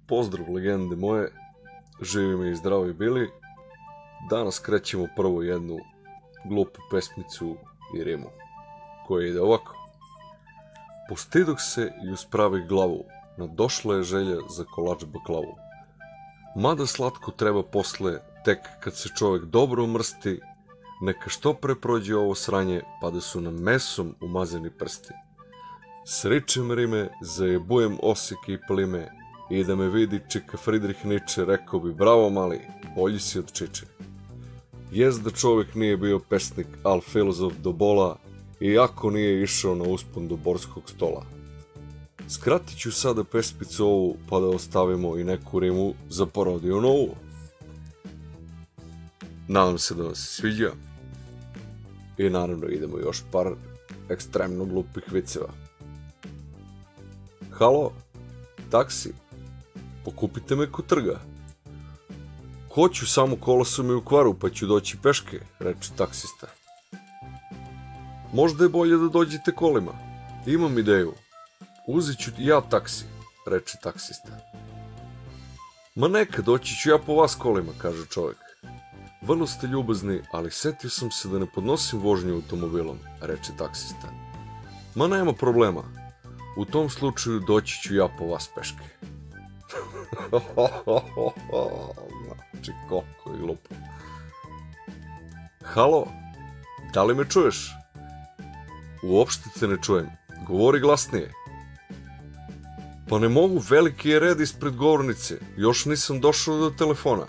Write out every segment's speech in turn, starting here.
Pozdrav legende moje, živi mi i zdravi bili. Danas krećemo prvo jednu glupu pesmicu i rimu, koja ide ovako. Postidok se i uspravih glavu, nadošla je želja za kolač baklavu. Mada slatko treba posle, tek kad se čovjek dobro umrsti, neka što pre prođe ovo sranje, pa da su nam mesom umazani prsti. Sričem rime, zajebujem osjeke i plime, i da me vidi čika Friedrich Nietzsche, rekao bi bravo mali, bolji si od Čiče. Jest da čovjek nije bio pesnik, al filozof do bola, iako nije išao na uspon do borskog stola. Skratit ću sada pesmicu ovu, pa da ostavimo i neku rimu za parodiju novu. Nadam se da vam se sviđa. I naravno idemo još par ekstremno glupih viceva. Halo, taksi, pokupite me kod trga. Hoću, samo kola su mi u kvaru, pa ću doći peške, reče taksista. Možda je bolje da dođete kolima, imam ideju. Uzet ću ja taksi, reče taksista. Ma neka, doći ću ja po vas kolima, kaže čovjek. Vrlo ste ljubazni, ali setio sam se da ne podnosim vožnju automobilom, reče taksista. Ma nema problema, u tom slučaju doći ću ja po vas peške. Znači, koliko je glupo. Halo, da li me čuješ? Uopšte te ne čujem, govori glasnije. Pa ne mogu, veliki je red ispred govornice, još nisam došao do telefona.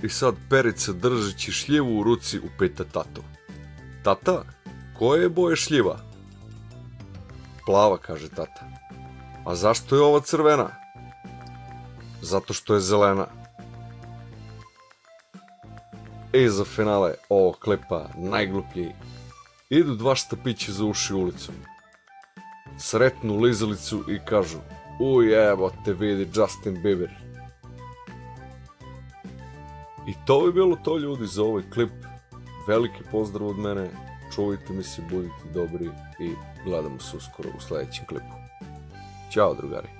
I sad Perica, držeći šljivu u ruci, upita tatu. Tata, koje je boje šljiva? Plava, kaže tata. A zašto je ova crvena? Zato što je zelena. I za finale ovog klipa, najgluplji, idu dva štapića za uši ulicom. Sretnu lizalicu i kažu, uj evo te vidi Justin Bieber. I to bi bilo to, ljudi, za ovaj klip. Veliki pozdrav od mene, čuvajte mi se, budite dobri i gledamo se uskoro u sljedećem klipu. Ćao, drugari.